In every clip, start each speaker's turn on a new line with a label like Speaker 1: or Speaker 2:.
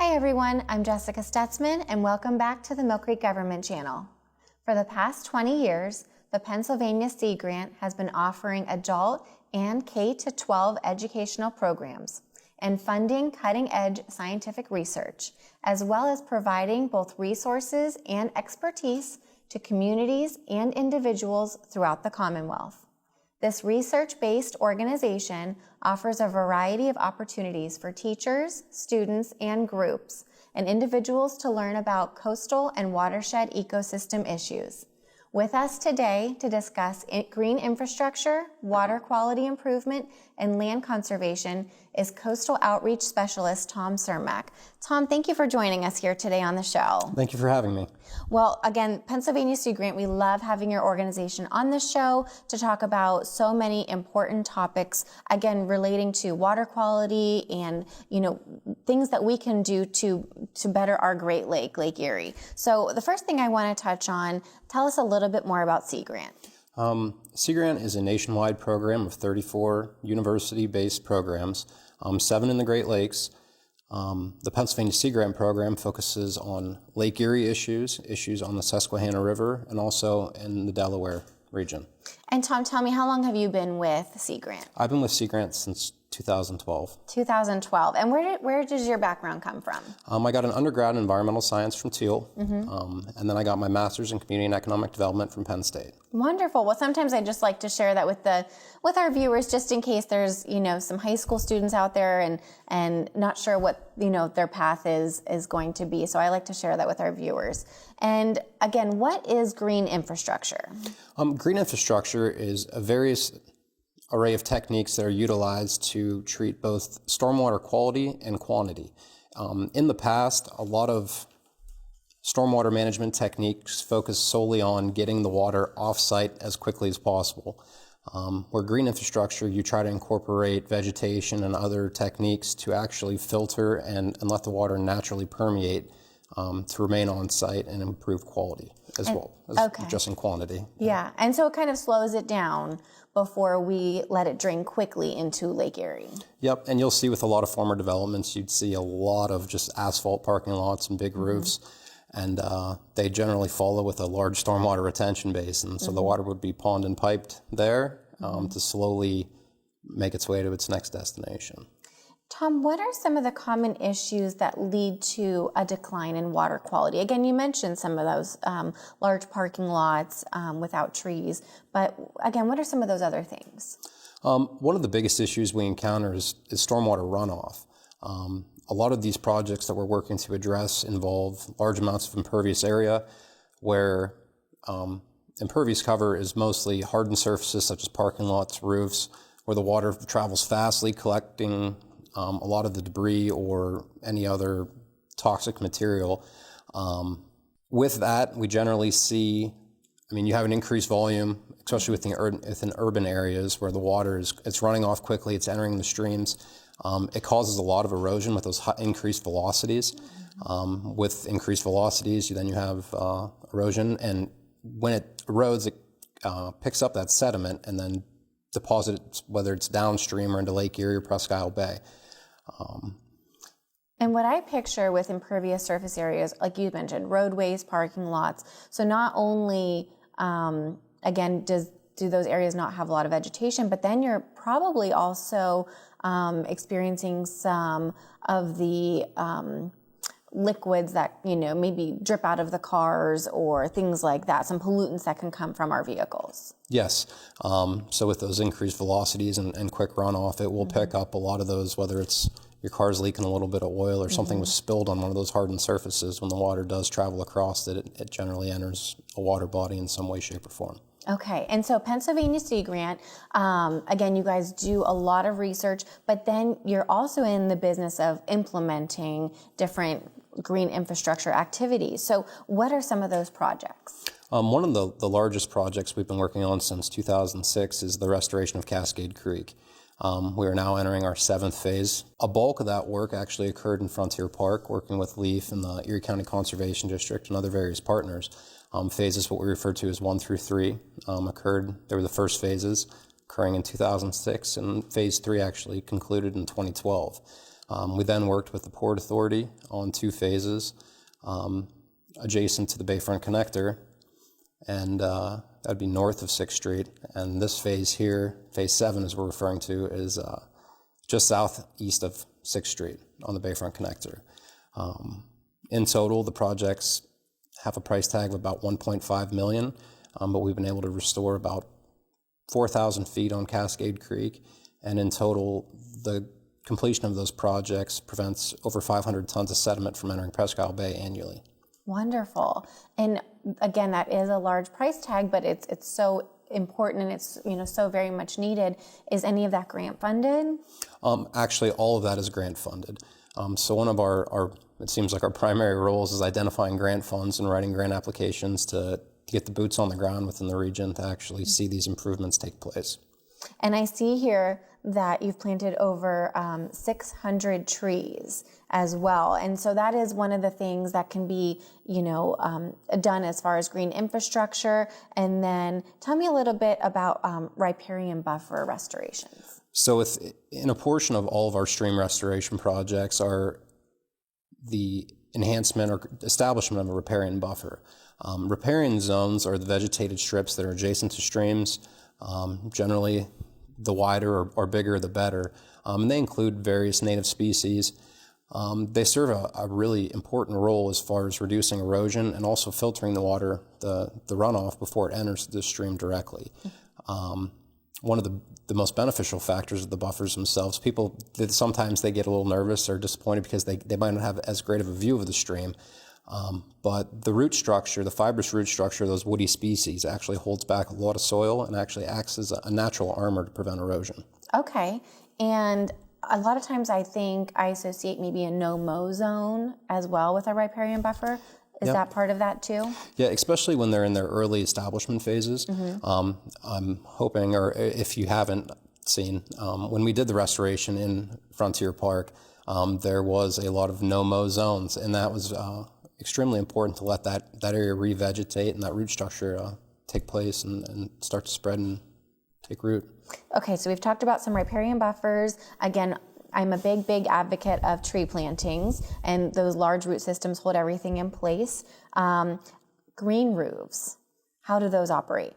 Speaker 1: Hi everyone, I'm Jessica Stutzman and welcome back to the Millcreek Government Channel. For the past 20 years, the Pennsylvania Sea Grant has been offering adult and K-12 educational programs and funding cutting-edge scientific research, as well as providing both resources and expertise to communities and individuals throughout the Commonwealth. This research-based organization offers a variety of opportunities for teachers, students, and groups, and individuals to learn about coastal and watershed ecosystem issues. With us today to discuss green infrastructure, water quality improvement, and land conservation is Coastal Outreach Specialist Tom Cermak. Tom, thank you for joining us here today on the show.
Speaker 2: Thank you for having me.
Speaker 1: Well, again, Pennsylvania Sea Grant, we love having your organization on the show to talk about so many important topics, again, relating to water quality and, things that we can do to better our Great Lake, Lake Erie. So the first thing I want to touch on, tell us a little bit more about Sea Grant.
Speaker 2: Sea Grant is a nationwide program of 34 university-based programs, 7 in the Great Lakes. The Pennsylvania Sea Grant program focuses on Lake Erie issues on the Susquehanna River, and also in the Delaware region.
Speaker 1: And Tom, tell me, how long have you been with Sea Grant?
Speaker 2: I've been with Sea Grant since 2012.
Speaker 1: 2012. And where does your background come from?
Speaker 2: I got an undergrad in environmental science from Teal, and then I got my master's in community and economic development from Penn State.
Speaker 1: Wonderful. Well, sometimes I just like to share that with our viewers, just in case there's some high school students out there and not sure what their path is going to be. So I like to share that with our viewers. And again, what is green infrastructure?
Speaker 2: Green infrastructure is a various array of techniques that are utilized to treat both stormwater quality and quantity. In the past, a lot of stormwater management techniques focus solely on getting the water off-site as quickly as possible. Where green infrastructure, you try to incorporate vegetation and other techniques to actually filter and let the water naturally permeate to remain on site and improve quality as well as just in quantity.
Speaker 1: Yeah, and so it kind of slows it down before we let it drain quickly into Lake Erie.
Speaker 2: Yep, and you'll see with a lot of former developments, you'd see a lot of just asphalt parking lots and big roofs, and they generally follow with a large stormwater retention basin, so the water would be pond and piped there to slowly make its way to its next destination.
Speaker 1: Tom, what are some of the common issues that lead to a decline in water quality? Again, you mentioned some of those large parking lots without trees, but again, what are some of those other things?
Speaker 2: One of the biggest issues we encounter is stormwater runoff. A lot of these projects that we're working to address involve large amounts of impervious area where impervious cover is mostly hardened surfaces such as parking lots, roofs, where the water travels fastly, collecting a lot of the debris or any other toxic material. With that, we generally see, you have an increased volume, especially within urban areas where the water it's running off quickly, it's entering the streams. It causes a lot of erosion with those increased velocities. With increased velocities, you have erosion, and when it erodes, it picks up that sediment and then deposits, whether it's downstream or into Lake Erie or Presque Isle Bay.
Speaker 1: And what I picture with impervious surface areas, like you mentioned, roadways, parking lots. So not only, again, do those areas not have a lot of vegetation, but then you're probably also experiencing some of the liquids that, maybe drip out of the cars or things like that, some pollutants that can come from our vehicles.
Speaker 2: Yes. So with those increased velocities and quick runoff, it will pick up a lot of those, whether it's your car's leaking a little bit of oil or something was spilled on one of those hardened surfaces. When the water does travel across it generally enters a water body in some way, shape, or form.
Speaker 1: Okay, and so Pennsylvania Sea Grant, again, you guys do a lot of research, but then you're also in the business of implementing different green infrastructure activities. So what are some of those projects?
Speaker 2: One of the largest projects we've been working on since 2006 is the restoration of Cascade Creek. We are now entering our 7th phase. A bulk of that work actually occurred in Frontier Park, working with LEAF and the Erie County Conservation District and other various partners. Phases, what we refer to as 1 through 3, occurred. They were the first phases, occurring in 2006, and phase 3 actually concluded in 2012. We then worked with the Port Authority on 2 phases adjacent to the Bayfront Connector, and that'd be north of 6th Street. And this phase here, phase 7 as we're referring to, is just southeast of 6th Street on the Bayfront Connector. In total, the projects have a price tag of about $1.5 million, but we've been able to restore about 4,000 feet on Cascade Creek, and in total, the completion of those projects prevents over 500 tons of sediment from entering Presque Isle Bay annually. Wonderful.
Speaker 1: And again, that is a large price tag, but it's so important and it's so very much needed. Is any of that grant funded?
Speaker 2: Actually, all of that is grant funded. So one of our it seems like our primary roles is identifying grant funds and writing grant applications to get the boots on the ground within the region to actually see these improvements take place.
Speaker 1: And I see here that you've planted over 600 trees as well. And so that is one of the things that can be, done as far as green infrastructure. And then tell me a little bit about riparian buffer restorations.
Speaker 2: So in a portion of all of our stream restoration projects are the enhancement or establishment of a riparian buffer. Riparian zones are the vegetated strips that are adjacent to streams. Generally, the wider or bigger, the better. And they include various native species. They serve a really important role as far as reducing erosion and also filtering the water, the runoff, before it enters the stream directly. One of the most beneficial factors of the buffers themselves, sometimes they get a little nervous or disappointed because they might not have as great of a view of the stream. But the root structure, the fibrous root structure of those woody species actually holds back a lot of soil and actually acts as a natural armor to prevent erosion.
Speaker 1: Okay. And a lot of times I think I associate maybe a no-mow zone as well with a riparian buffer. Is that part of that too?
Speaker 2: Yeah, especially when they're in their early establishment phases. I'm hoping, or if you haven't seen, when we did the restoration in Frontier Park, there was a lot of no-mow zones, and that was extremely important to let that area revegetate and that root structure take place and start to spread and take root.
Speaker 1: Okay, so we've talked about some riparian buffers. Again, I'm a big advocate of tree plantings, and those large root systems hold everything in place. Green roofs, how do those operate?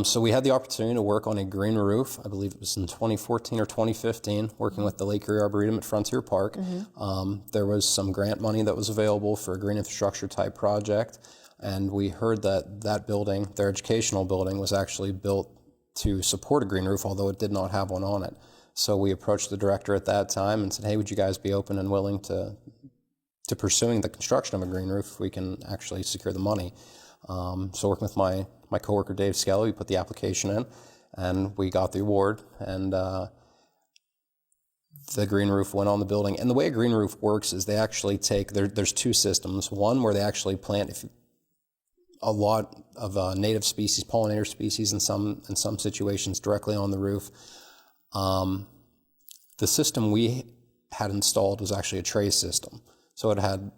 Speaker 2: So we had the opportunity to work on a green roof. I believe it was in 2014 or 2015, working with the Lake Erie Arboretum at Frontier Park. There was some grant money that was available for a green infrastructure type project, and we heard that building, their educational building, was actually built to support a green roof, although it did not have one on it. So we approached the director at that time and said, hey, would you guys be open and willing to pursuing the construction of a green roof if we can actually secure the money? So working with my coworker Dave Skelly, we put the application in and we got the award, and the green roof went on the building. And the way a green roof works is they actually take, there's 2 systems. One where they actually plant a lot of native species, pollinator species in some situations directly on the roof. The system we had installed was actually a tray system. So it had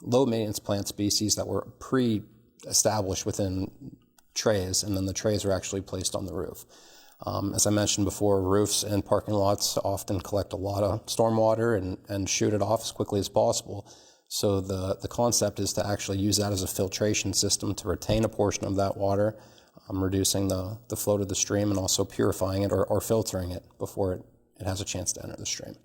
Speaker 2: low maintenance plant species that were pre-established within trays, and then the trays were actually placed on the roof. As I mentioned before, roofs and parking lots often collect a lot of stormwater and shoot it off as quickly as possible. So the concept is to actually use that as a filtration system to retain a portion of that water, reducing the flow to the stream and also purifying it or filtering it before it has a chance to enter the stream.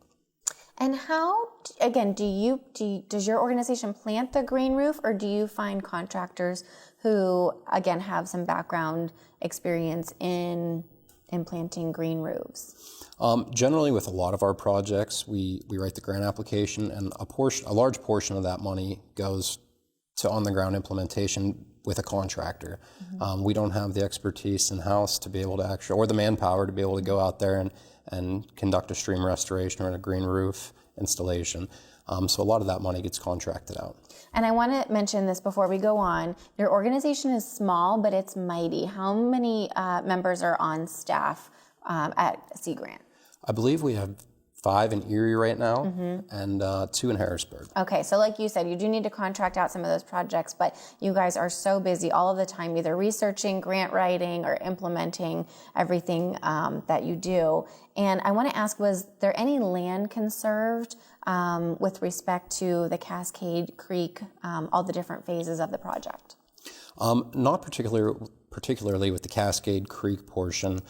Speaker 1: And how, again, does your organization plant the green roof, or do you find contractors who, again, have some background experience in planting green roofs?
Speaker 2: Generally, with a lot of our projects, we write the grant application, and a large portion of that money goes to on-the-ground implementation with a contractor. We don't have the expertise in-house to be able to or the manpower to be able to go out there and conduct a stream restoration or a green roof installation. So a lot of that money gets contracted out.
Speaker 1: And I want to mention this before we go on. Your organization is small, but it's mighty. How many members are on staff at Sea Grant?
Speaker 2: I believe we have 5 in Erie right now, and 2 in Harrisburg.
Speaker 1: Okay, so like you said, you do need to contract out some of those projects, but you guys are so busy all of the time, either researching, grant writing, or implementing everything that you do. And I want to ask, was there any land conserved with respect to the Cascade Creek, all the different phases of the project?
Speaker 2: Not particularly with the Cascade Creek portion.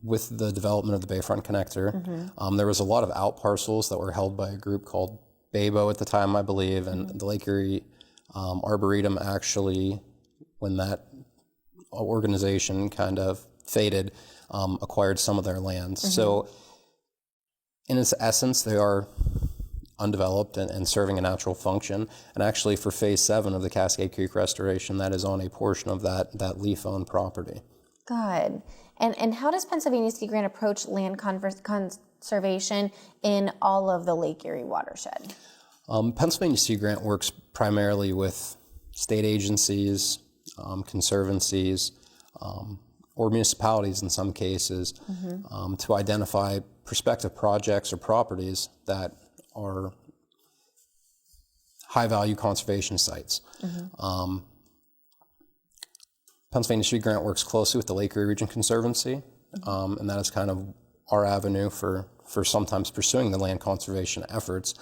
Speaker 2: With the development of the Bayfront Connector, there was a lot of out parcels that were held by a group called Baybo at the time, I believe, and the Lake Erie Arboretum actually, when that organization kind of faded, acquired some of their lands. So in its essence, they are undeveloped and serving a natural function. And actually for Phase 7 of the Cascade Creek Restoration, that is on a portion of that leaf-owned property.
Speaker 1: Good. And how does Pennsylvania Sea Grant approach land conservation in all of the Lake Erie watershed?
Speaker 2: Pennsylvania Sea Grant works primarily with state agencies, conservancies, or municipalities in some cases, to identify prospective projects or properties that are high-value conservation sites. Pennsylvania Sea Grant works closely with the Lake Erie Region Conservancy, and that is kind of our avenue for sometimes pursuing the land conservation efforts.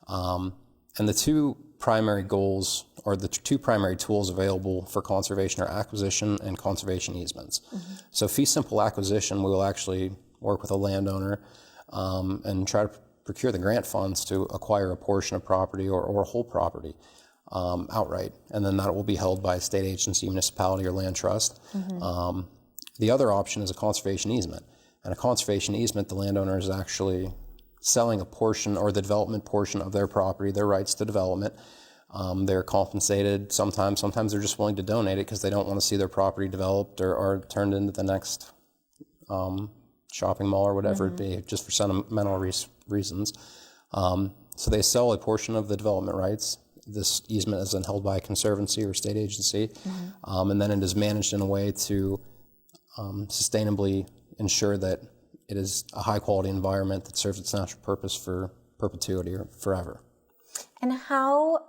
Speaker 2: And the two primary goals, or the two primary tools available for conservation, are acquisition and conservation easements. So fee simple acquisition, we will actually work with a landowner and try to procure the grant funds to acquire a portion of property or a whole property outright, and then that will be held by a state agency, municipality, or land trust. The other option is a conservation easement. And a conservation easement, the landowner is actually selling a portion or the development portion of their property, their rights to development. They're compensated sometimes. Sometimes they're just willing to donate it because they don't want to see their property developed or turned into the next shopping mall or whatever it be, just for sentimental reasons. So they sell a portion of the development rights. This easement is then held by a conservancy or state agency, and then it is managed in a way to sustainably ensure that it is a high-quality environment that serves its natural purpose for perpetuity or forever.
Speaker 1: And how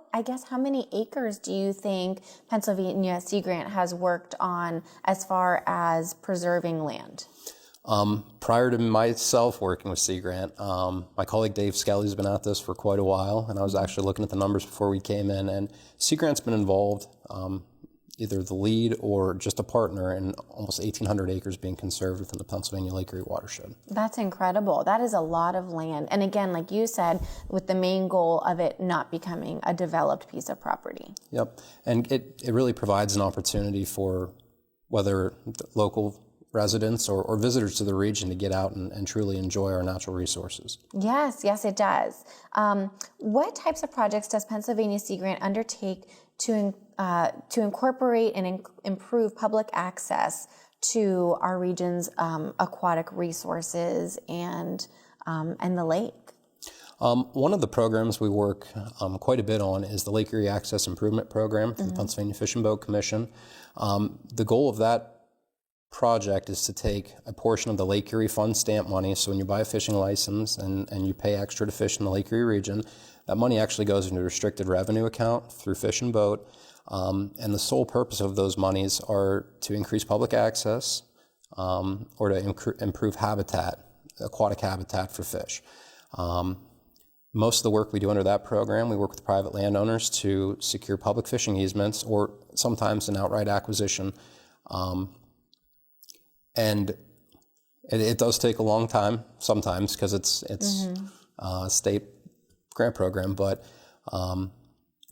Speaker 1: many acres do you think Pennsylvania Sea Grant has worked on as far as preserving land?
Speaker 2: Prior to myself working with Sea Grant, my colleague Dave Skelly's been at this for quite a while, and I was actually looking at the numbers before we came in, and Sea Grant's been involved, either the lead or just a partner, in almost 1,800 acres being conserved within the Pennsylvania Lake Erie watershed. That's
Speaker 1: incredible. That is a lot of land. And again, like you said, with the main goal of it not becoming a developed piece of property.
Speaker 2: Yep. And it really provides an opportunity for whether local residents or visitors to the region to get out and truly enjoy our natural resources.
Speaker 1: Yes, it does. What types of projects does Pennsylvania Sea Grant undertake to incorporate and improve public access to our region's aquatic resources and the lake?
Speaker 2: One of the programs we work quite a bit on is the Lake Erie Access Improvement Program for the Pennsylvania Fish and Boat Commission. The goal of that project is to take a portion of the Lake Erie Fund stamp money. So when you buy a fishing license and you pay extra to fish in the Lake Erie region, that money actually goes into a restricted revenue account through Fish and Boat. And the sole purpose of those monies are to increase public access or to improve habitat, aquatic habitat for fish. Most of the work we do under that program, we work with private landowners to secure public fishing easements or sometimes an outright acquisition. And it does take a long time sometimes because it's a state grant program, but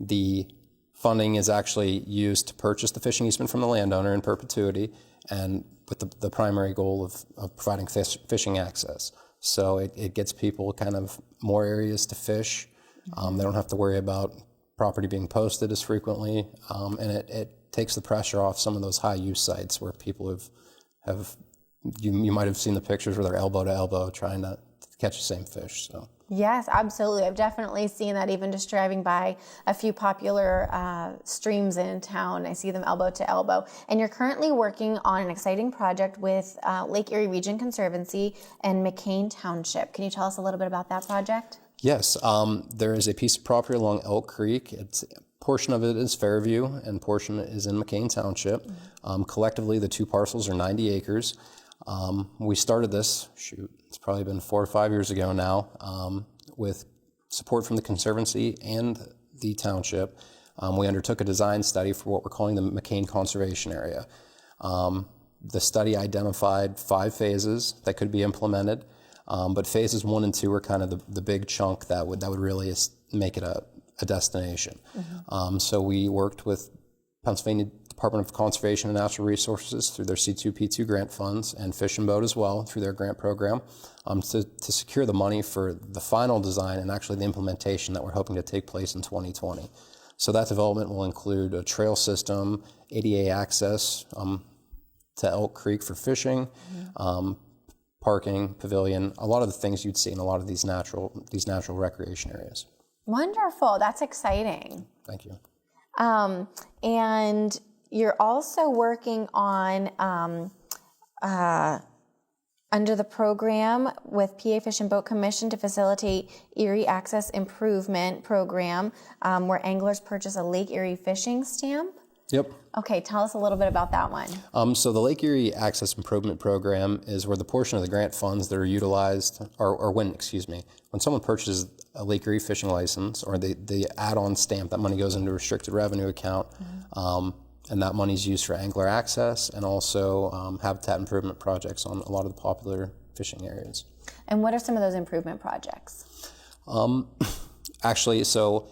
Speaker 2: the funding is actually used to purchase the fishing easement from the landowner in perpetuity, and with the primary goal of providing fishing access. So it gets people kind of more areas to fish. They don't have to worry about property being posted as frequently, and it takes the pressure off some of those high use sites where people you might have seen the pictures where they're elbow to elbow trying to catch the same fish. So.
Speaker 1: Yes, absolutely. I've definitely seen that even just driving by a few popular streams in town. I see them elbow to elbow. And you're currently working on an exciting project with Lake Erie Region Conservancy and McCain Township. Can you tell us a little bit about that project?
Speaker 2: Yes, there is a piece of property along Elk Creek. Portion of it is Fairview and portion is in McCain Township. Collectively, the two parcels are 90 acres. We started this, it's probably been 4 or 5 years ago now, with support from the Conservancy and the Township. We undertook a design study for what we're calling the McCain Conservation Area. The study identified 5 phases that could be implemented, but phases 1 and 2 are kind of the big chunk that would really make it a destination. So we worked with Pennsylvania Department of Conservation and Natural Resources through their C2P2 grant funds and Fish and Boat as well through their grant program to secure the money for the final design and actually the implementation that we're hoping to take place in 2020. So that development will include a trail system, ADA access to Elk Creek for fishing, parking, pavilion, a lot of the things you'd see in a lot of these natural recreation areas.
Speaker 1: Wonderful. That's exciting.
Speaker 2: Thank you.
Speaker 1: And you're also working on, under the program with PA Fish and Boat Commission to facilitate Erie Access Improvement Program, where anglers purchase a Lake Erie fishing stamp.
Speaker 2: Yep.
Speaker 1: Okay, tell us a little bit about that one.
Speaker 2: So the Lake Erie Access Improvement Program is where the portion of the grant funds that are utilized, when someone purchases a Lake Erie fishing license or the add-on stamp, that money goes into a restricted revenue account, and that money is used for angler access and also habitat improvement projects on a lot of the popular fishing areas.
Speaker 1: And what are some of those improvement projects?
Speaker 2: Actually, so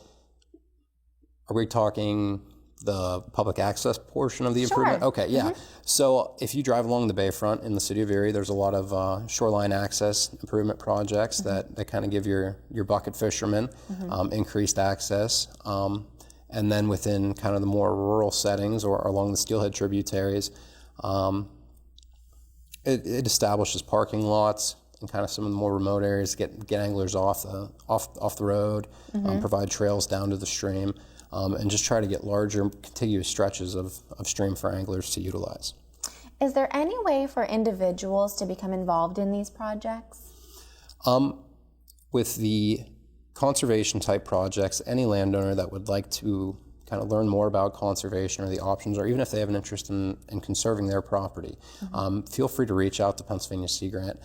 Speaker 2: are we talking the public access portion of the improvement? Okay, yeah. So if you drive along the bayfront in the city of Erie, there's a lot of shoreline access improvement projects that kind of give your bucket fishermen increased access. And then within kind of the more rural settings or along the steelhead tributaries, it establishes parking lots in kind of some of the more remote areas, get anglers off the road, provide trails down to the stream. And just try to get larger contiguous stretches of stream for anglers to utilize.
Speaker 1: Is there any way for individuals to become involved in these projects?
Speaker 2: With the conservation type projects, any landowner that would like to kind of learn more about conservation or the options, or even if they have an interest in conserving their property, feel free to reach out to Pennsylvania Sea Grant,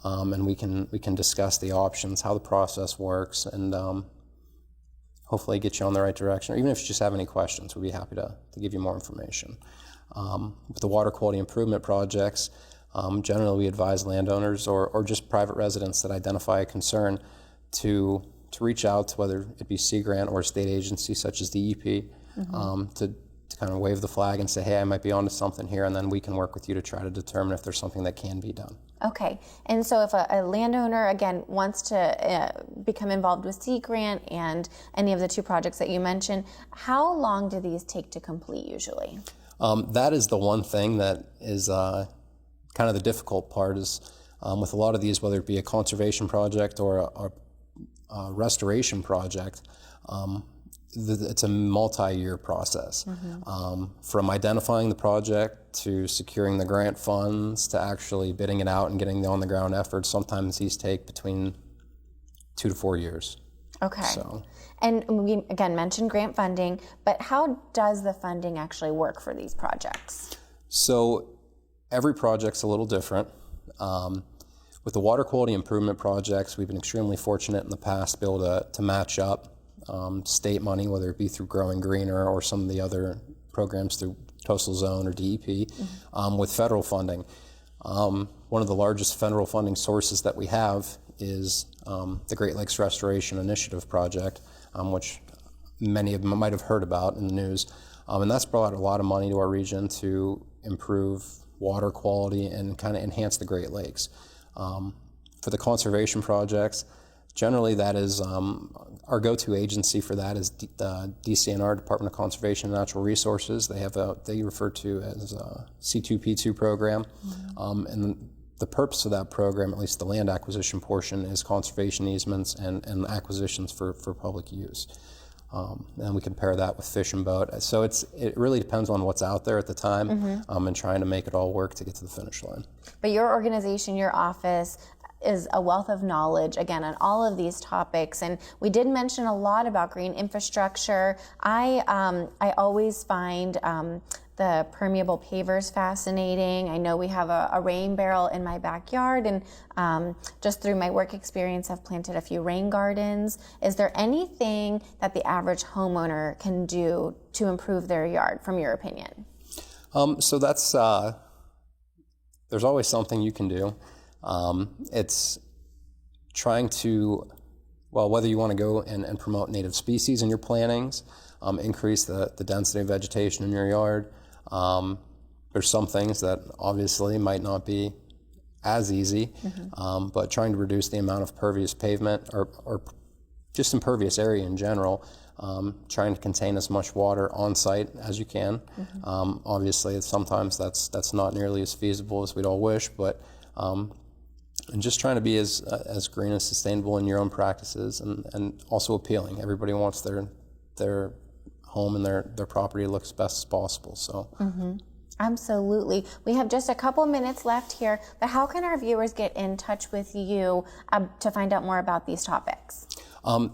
Speaker 2: and we can discuss the options, how the process works, and hopefully get you on the right direction. Or even if you just have any questions, we'd be happy to give you more information. With the water quality improvement projects, generally we advise landowners or just private residents that identify a concern to reach out to whether it be Sea Grant or a state agency such as DEP to kind of wave the flag and say, hey, I might be onto something here, and then we can work with you to try to determine if there's something that can be done.
Speaker 1: Okay, and so if a landowner, again, wants to become involved with Sea Grant and any of the 2 projects that you mentioned, how long do these take to complete usually?
Speaker 2: That is the one thing that is kind of the difficult part is with a lot of these, whether it be a conservation project or a restoration project, it's a multi-year process. From identifying the project to securing the grant funds to actually bidding it out and getting the on-the-ground efforts, sometimes these take between 2 to 4 years.
Speaker 1: Okay.
Speaker 2: So.
Speaker 1: And we, again, mentioned grant funding, but how does the funding actually work for these projects?
Speaker 2: So every project's a little different. With the water quality improvement projects, we've been extremely fortunate in the past to be able to match up state money, whether it be through Growing Greener or some of the other programs through Coastal Zone or DEP, with federal funding. One of the largest federal funding sources that we have is the Great Lakes Restoration Initiative project, which many of them might have heard about in the news. And that's brought a lot of money to our region to improve water quality and kind of enhance the Great Lakes. For the conservation projects, generally that is our go-to agency for that is DCNR, Department of Conservation and Natural Resources. They have they refer to as a C2P2 program, and the purpose of that program, at least the land acquisition portion, is conservation easements and acquisitions for public use. And we can pair that with fish and boat. So it really depends on what's out there at the time, and trying to make it all work to get to the finish line.
Speaker 1: But your organization, your office, is a wealth of knowledge, again, on all of these topics. And we did mention a lot about green infrastructure. I always find the permeable pavers fascinating. I know we have a rain barrel in my backyard, and just through my work experience, I've planted a few rain gardens. Is there anything that the average homeowner can do to improve their yard, from your opinion?
Speaker 2: So that's, there's always something you can do. It's trying to, well, whether you want to go and promote native species in your plantings, increase the density of vegetation in your yard. There's some things that obviously might not be as easy, but trying to reduce the amount of pervious pavement or just impervious area in general, trying to contain as much water on site as you can. Obviously, sometimes that's not nearly as feasible as we'd all wish, but and just trying to be as green and sustainable in your own practices, and also appealing. Everybody wants their home and their property to look as best as possible. So.
Speaker 1: Absolutely. We have just a couple minutes left here, but how can our viewers get in touch with you to find out more about these topics?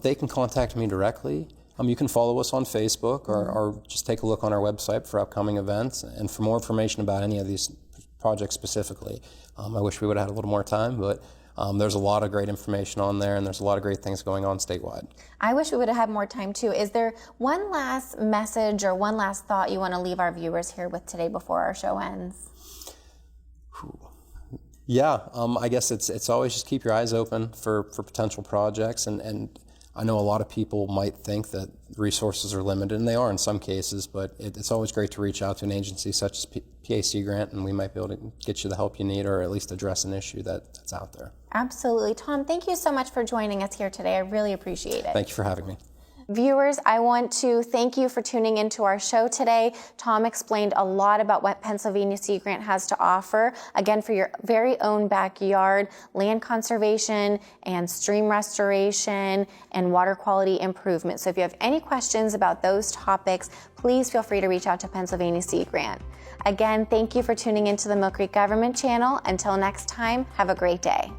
Speaker 2: They can contact me directly. You can follow us on Facebook, or just take a look on our website for upcoming events and for more information about any of these projects specifically. I wish we would have had a little more time, but there's a lot of great information on there, and there's a lot of great things going on statewide.
Speaker 1: I wish we would have had more time too. Is there one last message or one last thought you want to leave our viewers here with today before our show ends?
Speaker 2: Yeah, I guess it's always just keep your eyes open for potential projects, and I know a lot of people might think that resources are limited, and they are in some cases, but it's always great to reach out to an agency such as PAC Grant, and we might be able to get you the help you need, or at least address an issue that's out there.
Speaker 1: Absolutely. Tom, thank you so much for joining us here today. I really appreciate it.
Speaker 2: Thank you for having me.
Speaker 1: Viewers, I want to thank you for tuning into our show today. Tom explained a lot about what Pennsylvania Sea Grant has to offer, again, for your very own backyard, land conservation and stream restoration and water quality improvement. So if you have any questions about those topics, please feel free to reach out to Pennsylvania Sea Grant. Again, thank you for tuning into the Millcreek Government Channel. Until next time, have a great day.